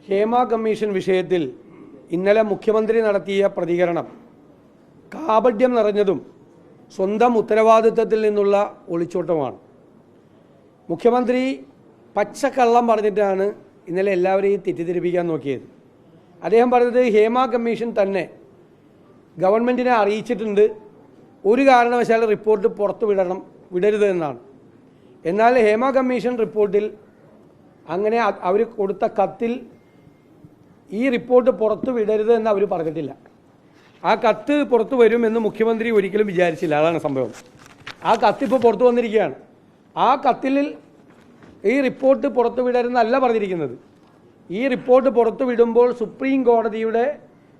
Hema commission വിഷയത്തിൽ ഇന്നലെ മുഖ്യമന്ത്രി നടത്തിയ പ്രതികരണം കാപട്യം നിറഞ്ഞതും സ്വന്തം ഉത്തരവാദിത്തത്തിൽ നിന്നുള്ള ഒളിച്ചോട്ടമാണ്. മുഖ്യമന്ത്രി പച്ചക്കള്ളം പറഞ്ഞിട്ടാണ് ഇന്നലെ എല്ലാവരെയും തെറ്റിദ്ധരിപ്പിക്കാൻ നോക്കിയത്. അദ്ദേഹം പറഞ്ഞത് ഹേമ കമ്മീഷൻ തന്നെ ഗവൺമെൻറ്റിനെ അറിയിച്ചിട്ടുണ്ട്, ഒരു കാരണവശാലും റിപ്പോർട്ട് പുറത്തു വിടരുത് എന്നാണ്. എന്നാൽ ഹേമ കമ്മീഷൻ റിപ്പോർട്ടിൽ അങ്ങനെ അവർ കൊടുത്ത കത്തിൽ ഈ റിപ്പോർട്ട് പുറത്തു വിടരുത് എന്ന് അവർ പറഞ്ഞിട്ടില്ല. ആ കത്ത് പുറത്തു വരുമെന്ന് മുഖ്യമന്ത്രി ഒരിക്കലും വിചാരിച്ചില്ല. അതാണ് സംഭവം. ആ കത്തിപ്പോൾ പുറത്തു വന്നിരിക്കുകയാണ്. ആ കത്തിൽ ഈ റിപ്പോർട്ട് പുറത്തു വിടരുന്നല്ല പറഞ്ഞിരിക്കുന്നത്. ഈ റിപ്പോർട്ട് പുറത്തു വിടുമ്പോൾ സുപ്രീം കോടതിയുടെ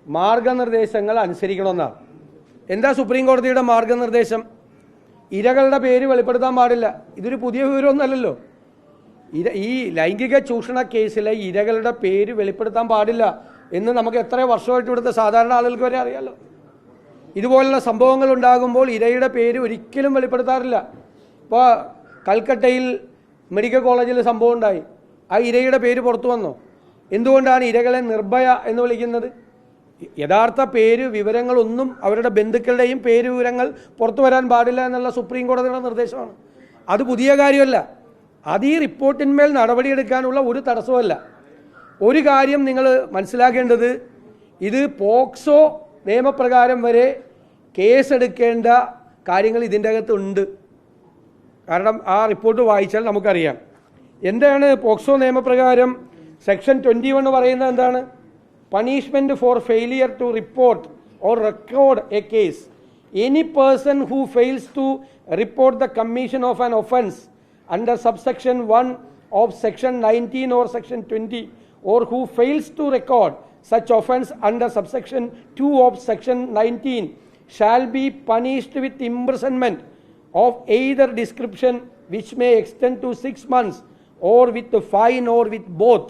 മാർഗനിർദ്ദേശങ്ങൾ അനുസരിക്കണമെന്നാണ്. എന്താ സുപ്രീം കോടതിയുടെ മാർഗനിർദ്ദേശം? ഇരകളുടെ പേര് വെളിപ്പെടുത്താൻ പാടില്ല. ഇതൊരു പുതിയ വിവരമൊന്നുമല്ലല്ലോ. ഈ ലൈംഗിക ചൂഷണ കേസിലെ ഇരകളുടെ പേര് വെളിപ്പെടുത്താൻ പാടില്ല എന്ന് നമുക്ക് എത്ര വർഷമായിട്ട് ഇവിടുത്തെ സാധാരണ ആളുകൾക്ക് വരെ അറിയാമല്ലോ. ഇതുപോലുള്ള സംഭവങ്ങൾ ഉണ്ടാകുമ്പോൾ ഇരയുടെ പേര് ഒരിക്കലും വെളിപ്പെടുത്താറില്ല. ഇപ്പോൾ കൽക്കട്ടയിൽ മെഡിക്കൽ കോളേജിൽ സംഭവം ഉണ്ടായി, ആ ഇരയുടെ പേര് പുറത്തു വന്നോ? എന്തുകൊണ്ടാണ് ഇരകളെ നിർഭയ എന്ന് വിളിക്കുന്നത്? യഥാർത്ഥ പേര് വിവരങ്ങളൊന്നും അവരുടെ ബന്ധുക്കളുടെയും പേര് വിവരങ്ങൾ പുറത്തു വരാൻ പാടില്ല എന്നുള്ള സുപ്രീം കോടതിയുടെ നിർദ്ദേശമാണ്. അത് പുതിയ കാര്യമല്ല. അത് ഈ റിപ്പോർട്ടിന്മേൽ നടപടിയെടുക്കാനുള്ള ഒരു തടസ്സമല്ല. ഒരു കാര്യം നിങ്ങൾ മനസ്സിലാക്കേണ്ടത്, ഇത് പോക്സോ നിയമപ്രകാരം വരെ കേസെടുക്കേണ്ട കാര്യങ്ങൾ ഇതിൻ്റെ അകത്തുണ്ട്. കാരണം ആ റിപ്പോർട്ട് വായിച്ചാൽ നമുക്കറിയാം. എന്താണ് പോക്സോ നിയമപ്രകാരം സെക്ഷൻ 21 പറയുന്നത്? എന്താണ്? Punishment for failure to report or record a case. Any person who fails to report the commission of an offence under subsection 1 of section 19 or section 20 or who fails to record such offence under subsection 2 of section 19 shall be punished with imprisonment of either description which may extend to 6 months or with the fine or with both.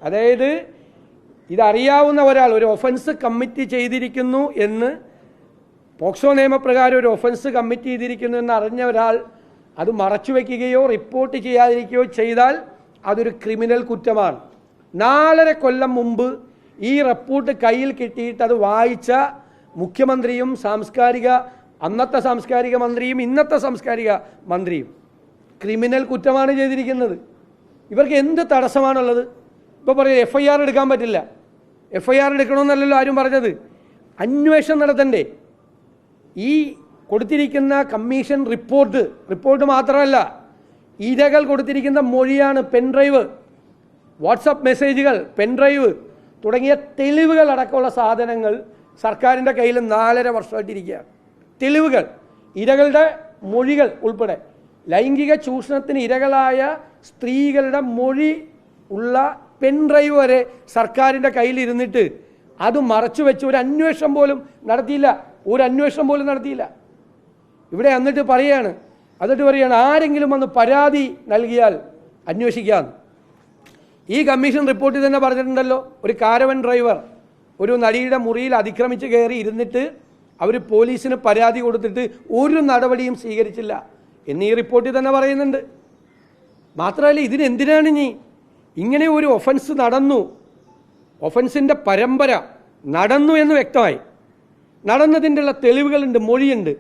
അതായത് ഇതറിയാവുന്ന ഒരാൾ ഒരു offence commit ചെയ്തിരിക്കുന്നു എന്ന്, POCSO നിയമപ്രകാരം ഒരു offence commit ചെയ്തിരിക്കുന്നു എന്ന് അറിഞ്ഞ ഒരാൾ അത് മറച്ചുവെക്കുകയോ റിപ്പോർട്ട് ചെയ്യാതിരിക്കുകയോ ചെയ്താൽ അതൊരു ക്രിമിനൽ കുറ്റമാണ്. 4.5 കൊല്ലം മുമ്പ് ഈ റിപ്പോർട്ട് കയ്യിൽ കിട്ടിയിട്ട് അത് വായിച്ച മുഖ്യമന്ത്രിയും അന്നത്തെ സാംസ്കാരിക മന്ത്രിയും ഇന്നത്തെ സാംസ്കാരിക മന്ത്രിയും ക്രിമിനൽ കുറ്റമാണ് ചെയ്തിരിക്കുന്നത്. ഇവർക്ക് എന്ത് തടസ്സമാണുള്ളത്? ഇപ്പോൾ പറയും FIR എടുക്കാൻ പറ്റില്ല. FIR എടുക്കണമെന്നല്ലല്ലോ ആരും പറഞ്ഞത്. അന്വേഷണം നടത്തണ്ടേ? ഈ കൊടുത്തിരിക്കുന്ന കമ്മീഷൻ റിപ്പോർട്ട് മാത്രമല്ല, ഇരകൾ കൊടുത്തിരിക്കുന്ന മൊഴിയാണ്, പെൻഡ്രൈവ്, വാട്സപ്പ് മെസ്സേജുകൾ, പെൻഡ്രൈവ് തുടങ്ങിയ തെളിവുകൾ അടക്കമുള്ള സാധനങ്ങൾ സർക്കാരിൻ്റെ കയ്യിൽ 4.5 വർഷമായിട്ടിരിക്കുകയാണ്. തെളിവുകൾ, ഇരകളുടെ മൊഴികൾ ഉൾപ്പെടെ, ലൈംഗിക ചൂഷണത്തിന് ഇരകളായ സ്ത്രീകളുടെ മൊഴി ഉള്ള പെൻഡ്രൈവ് വരെ സർക്കാരിൻ്റെ കയ്യിലിരുന്നിട്ട് അത് മറച്ചു വെച്ച് ഒരു അന്വേഷണം പോലും നടത്തിയില്ല. ഇവിടെ എന്നിട്ട് പറയാണ് ആരെങ്കിലും വന്ന് പരാതി നൽകിയാൽ അന്വേഷിക്കാം. ഈ കമ്മീഷൻ റിപ്പോർട്ടിൽ തന്നെ പറഞ്ഞിട്ടുണ്ടല്ലോ, ഒരു കാരവൻ ഡ്രൈവർ ഒരു നടിയുടെ മുറിയിൽ അതിക്രമിച്ച് കയറി ഇരുന്നിട്ട് അവർ പോലീസിന് പരാതി കൊടുത്തിട്ട് ഒരു നടപടിയും സ്വീകരിച്ചില്ല എന്ന് ഈ റിപ്പോർട്ടിൽ തന്നെ പറയുന്നുണ്ട്. മാത്രമല്ല, ഇതിനെന്തിനാണ് ഇങ്ങനെ ഒരു ഒഫൻസ് നടന്നു, ഒഫൻസിൻ്റെ പരമ്പര നടന്നു എന്ന് വ്യക്തമായി, നടന്നതിൻ്റെ ഉള്ള തെളിവുകളുണ്ട്, മൊഴിയുണ്ട്.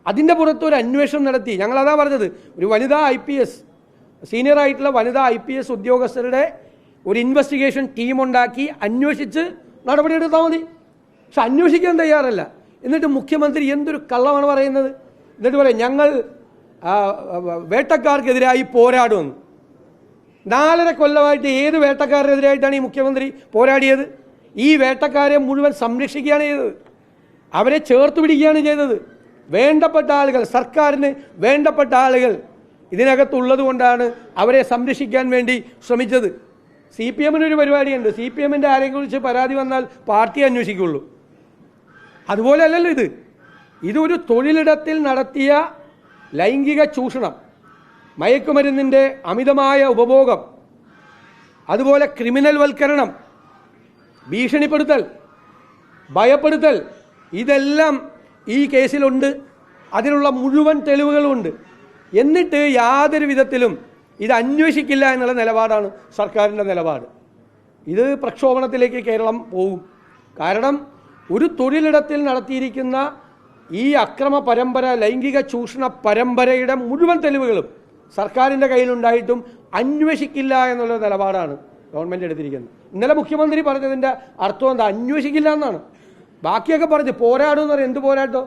അതിൻ്റെ പുറത്ത് ഒരു അന്വേഷണം നടത്തി. ഞങ്ങളതാ പറഞ്ഞത്, ഒരു വനിതാ IPS, സീനിയറായിട്ടുള്ള വനിതാ IPS ഉദ്യോഗസ്ഥരുടെ ഒരു ഇൻവെസ്റ്റിഗേഷൻ ടീമുണ്ടാക്കി അന്വേഷിച്ച് നടപടിയെടുത്താൽ മതി. പക്ഷെ അന്വേഷിക്കാൻ തയ്യാറല്ല. എന്നിട്ട് മുഖ്യമന്ത്രി എന്തൊരു കള്ളമാണ് പറയുന്നത്. എന്നിട്ട് പറയാം, ഞങ്ങൾ വേട്ടക്കാർക്കെതിരായി പോരാടുമെന്ന്. 4.5 കൊല്ലമായിട്ട് ഏത് വേട്ടക്കാരനെതിരായിട്ടാണ് ഈ മുഖ്യമന്ത്രി പോരാടിയത്? ഈ വേട്ടക്കാരെ മുഴുവൻ സംരക്ഷിക്കുകയാണ് ചെയ്തത്, അവരെ ചേർത്ത് പിടിക്കുകയാണ് ചെയ്തത്. വേണ്ടപ്പെട്ട ആളുകൾ, സർക്കാരിന് വേണ്ടപ്പെട്ട ആളുകൾ ഇതിനകത്തുള്ളത് കൊണ്ടാണ് അവരെ സംരക്ഷിക്കാൻ വേണ്ടി ശ്രമിച്ചത്. CPM-ന് ഒരു പരിപാടിയുണ്ട്, CPM-ൻ്റെ ആരെയും കുറിച്ച് പരാതി വന്നാൽ പാർട്ടി അന്വേഷിക്കുള്ളൂ. അതുപോലെ അല്ലല്ലോ ഇതൊരു തൊഴിലിടത്തിൽ നടത്തിയ ലൈംഗിക ചൂഷണം, മയക്കുമരുന്നിൻ്റെ അമിതമായ ഉപഭോഗം, അതുപോലെ ക്രിമിനൽ വൽക്കരണം, ഭീഷണിപ്പെടുത്തൽ, ഭയപ്പെടുത്തൽ, ഇതെല്ലാം ഈ കേസിലുണ്ട്. അതിനുള്ള മുഴുവൻ തെളിവുകളുമുണ്ട്. എന്നിട്ട് യാതൊരു വിധത്തിലും ഇത് അന്വേഷിക്കില്ല എന്നുള്ള നിലപാടാണ് സർക്കാരിൻ്റെ നിലപാട്. ഇത് പ്രക്ഷോഭണത്തിലേക്ക് കേരളം പോകും. കാരണം ഒരു തൊഴിലിടത്തിൽ നടത്തിയിരിക്കുന്ന ഈ അക്രമ പരമ്പര, ലൈംഗിക ചൂഷണ പരമ്പരയുടെ മുഴുവൻ തെളിവുകളും സർക്കാരിൻ്റെ കയ്യിലുണ്ടായിട്ടും അന്വേഷിക്കില്ല എന്നുള്ള നിലപാടാണ് ഗവൺമെൻറ് എടുത്തിരിക്കുന്നത്. ഇന്നലെ മുഖ്യമന്ത്രി പറഞ്ഞതിൻ്റെ അർത്ഥം എന്താ? അന്വേഷിക്കില്ല എന്നാണ്. ബാക്കിയൊക്കെ പറഞ്ഞ് പോരാടുമെന്ന് പറയും. എന്ത് പോരാട്ടോ?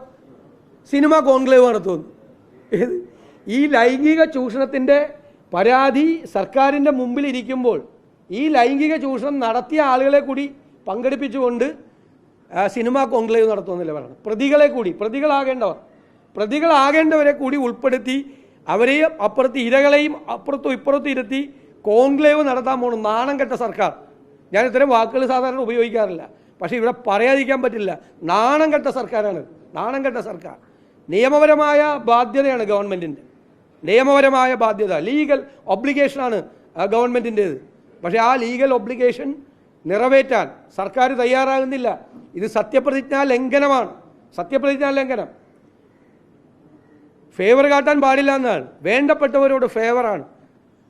സിനിമ കോൺക്ലേവ് നടത്തുമെന്ന്. ഈ ലൈംഗിക ചൂഷണത്തിൻ്റെ പരാതി സർക്കാരിൻ്റെ മുമ്പിൽ ഇരിക്കുമ്പോൾ ഈ ലൈംഗിക ചൂഷണം നടത്തിയ ആളുകളെ കൂടി പങ്കെടുപ്പിച്ചുകൊണ്ട് സിനിമ കോൺക്ലേവ് നടത്തുമെന്നല്ലേ പറയണം. പ്രതികളാകേണ്ടവരെ കൂടി ഉൾപ്പെടുത്തി അവരെയും അപ്പുറത്ത് ഇരകളെയും അപ്പുറത്തും ഇപ്പുറത്തും ഇരുത്തി കോൺക്ലേവ് നടത്താൻ പോകണം. നാണം കെട്ട സർക്കാർ. ഞാൻ ഇത്തരം വാക്കുകൾ സാധാരണ ഉപയോഗിക്കാറില്ല, പക്ഷേ ഇവിടെ പറയാതിരിക്കാൻ പറ്റില്ല. നാണം കെട്ട സർക്കാരാണ്, നാണം കെട്ട സർക്കാർ. നിയമപരമായ ബാധ്യതയാണ് ഗവൺമെൻറ്റിൻ്റെ, നിയമപരമായ ബാധ്യത, ലീഗൽ ഒബ്ലിഗേഷനാണ് ഗവൺമെൻറ്റിൻ്റേത്. പക്ഷേ ആ ലീഗൽ ഒബ്ലിഗേഷൻ നിറവേറ്റാൻ സർക്കാർ തയ്യാറാകുന്നില്ല. ഇത് സത്യപ്രതിജ്ഞാ ലംഘനമാണ്, സത്യപ്രതിജ്ഞാ ലംഘനം. ഫേവർ കാട്ടാൻ പാടില്ല എന്നാണ്. വേണ്ടപ്പെട്ടവരോട് ഫേവറാണ്.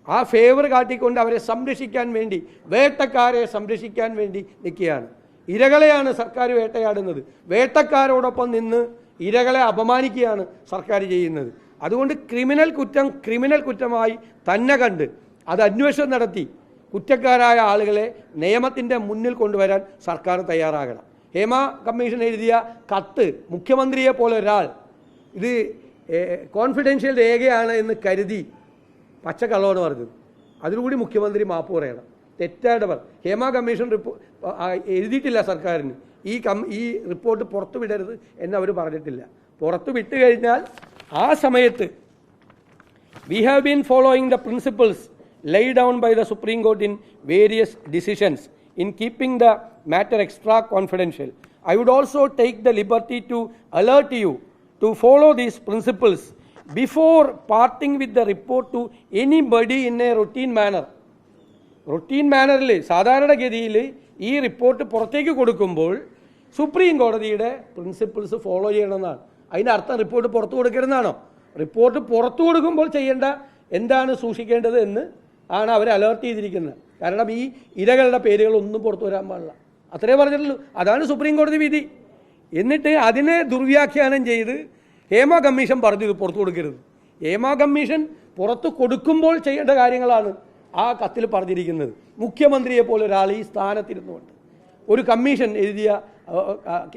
ആ ഫേവർ കാട്ടിക്കൊണ്ട് അവരെ സംരക്ഷിക്കാൻ വേണ്ടി, വേട്ടക്കാരെ സംരക്ഷിക്കാൻ വേണ്ടി നിൽക്കുകയാണ്. ഇരകളെയാണ് സർക്കാർ വേട്ടയാടുന്നത്. വേട്ടക്കാരോടൊപ്പം നിന്ന് ഇരകളെ അപമാനിക്കുകയാണ് സർക്കാർ ചെയ്യുന്നത്. അതുകൊണ്ട് ക്രിമിനൽ കുറ്റമായി തന്നെ കണ്ട് അത് അന്വേഷണം നടത്തി കുറ്റക്കാരായ ആളുകളെ നിയമത്തിൻ്റെ മുന്നിൽ കൊണ്ടുവരാൻ സർക്കാർ തയ്യാറാകണം. ഹേമ കമ്മീഷൻ എഴുതിയ കത്ത് മുഖ്യമന്ത്രിയെ പോലെ ഒരാൾ ഇത് കോൺഫിഡൻഷ്യൽ രേഖയാണ് എന്ന് കരുതി പച്ചക്കള്ളമാണ് പറഞ്ഞത്. അതിനുകൂടി മുഖ്യമന്ത്രി മാപ്പ് പറയണം. തെറ്റായിട്ടവർ ഹേമ കമ്മീഷൻ എഴുതിയിട്ടില്ല സർക്കാരിന്. ഈ റിപ്പോർട്ട് പുറത്തു വിടരുത് എന്ന് അവർ പറഞ്ഞിട്ടില്ല. പുറത്തു വിട്ടു കഴിഞ്ഞാൽ ആ സമയത്ത് we have been following the principles laid down by the Supreme Court in various decisions in keeping the matter extra confidential. I would also take the liberty to alert you to follow these principles before parting with the report to anybody in a routine manner. Routine മാനറിൽ സാധാരണഗതിയിൽ ഈ report പുറത്തേക്ക് കൊടുക്കുമ്പോൾ supreme കോടതിയുടെ principles follow ചെയ്യണമെന്നാണ്. അതിൻ്റെ അർത്ഥം report പുറത്തു കൊടുക്കരുതെന്നാണോ? റിപ്പോർട്ട് പുറത്തു കൊടുക്കുമ്പോൾ ചെയ്യേണ്ട എന്താണ് സൂക്ഷിക്കേണ്ടത് എന്ന് ആണ് അവർ അലേർട്ട് ചെയ്തിരിക്കുന്നത്. കാരണം ഈ ഇരകളുടെ പേരുകളൊന്നും പുറത്തു വരാൻ പാടില്ല, അത്രേ പറഞ്ഞിട്ടുള്ളൂ. അതാണ് സുപ്രീം കോടതി വിധി. എന്നിട്ട് അതിനെ ദുർവ്യാഖ്യാനം ചെയ്ത് ഹേമ കമ്മീഷൻ പറഞ്ഞു ഇത് പുറത്തു കൊടുക്കരുത്. ഹേമ കമ്മീഷൻ പുറത്തു കൊടുക്കുമ്പോൾ ചെയ്യേണ്ട കാര്യങ്ങളാണ് ആ കത്തിൽ പറഞ്ഞിരിക്കുന്നത്. മുഖ്യമന്ത്രിയെ പോലെ ഒരാൾ ഈ സ്ഥാനത്തിരുന്നുകൊണ്ട് ഒരു കമ്മീഷൻ എഴുതിയ,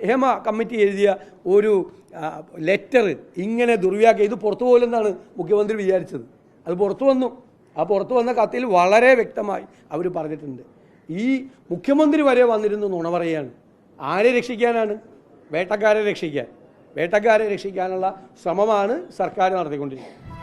ഹേമ കമ്മിറ്റി എഴുതിയ ഒരു ലെറ്റർ ഇങ്ങനെ ദുർവ്യാഖ്യാനം ഇത് പുറത്തു പോലെന്നാണ് മുഖ്യമന്ത്രി വിചാരിച്ചത്. അത് പുറത്തു വന്നു. ആ പുറത്തു വന്ന കത്തിൽ വളരെ വ്യക്തമായി അവർ പറഞ്ഞിട്ടുണ്ട്. ഈ മുഖ്യമന്ത്രി വരെ വന്നിരുന്ന് നുണ പറയുകയാണ്. ആരെ രക്ഷിക്കാനാണ്? വേട്ടക്കാരെ രക്ഷിക്കാനുള്ള ശ്രമമാണ് സർക്കാർ നടത്തിക്കൊണ്ടിരിക്കുന്നത്.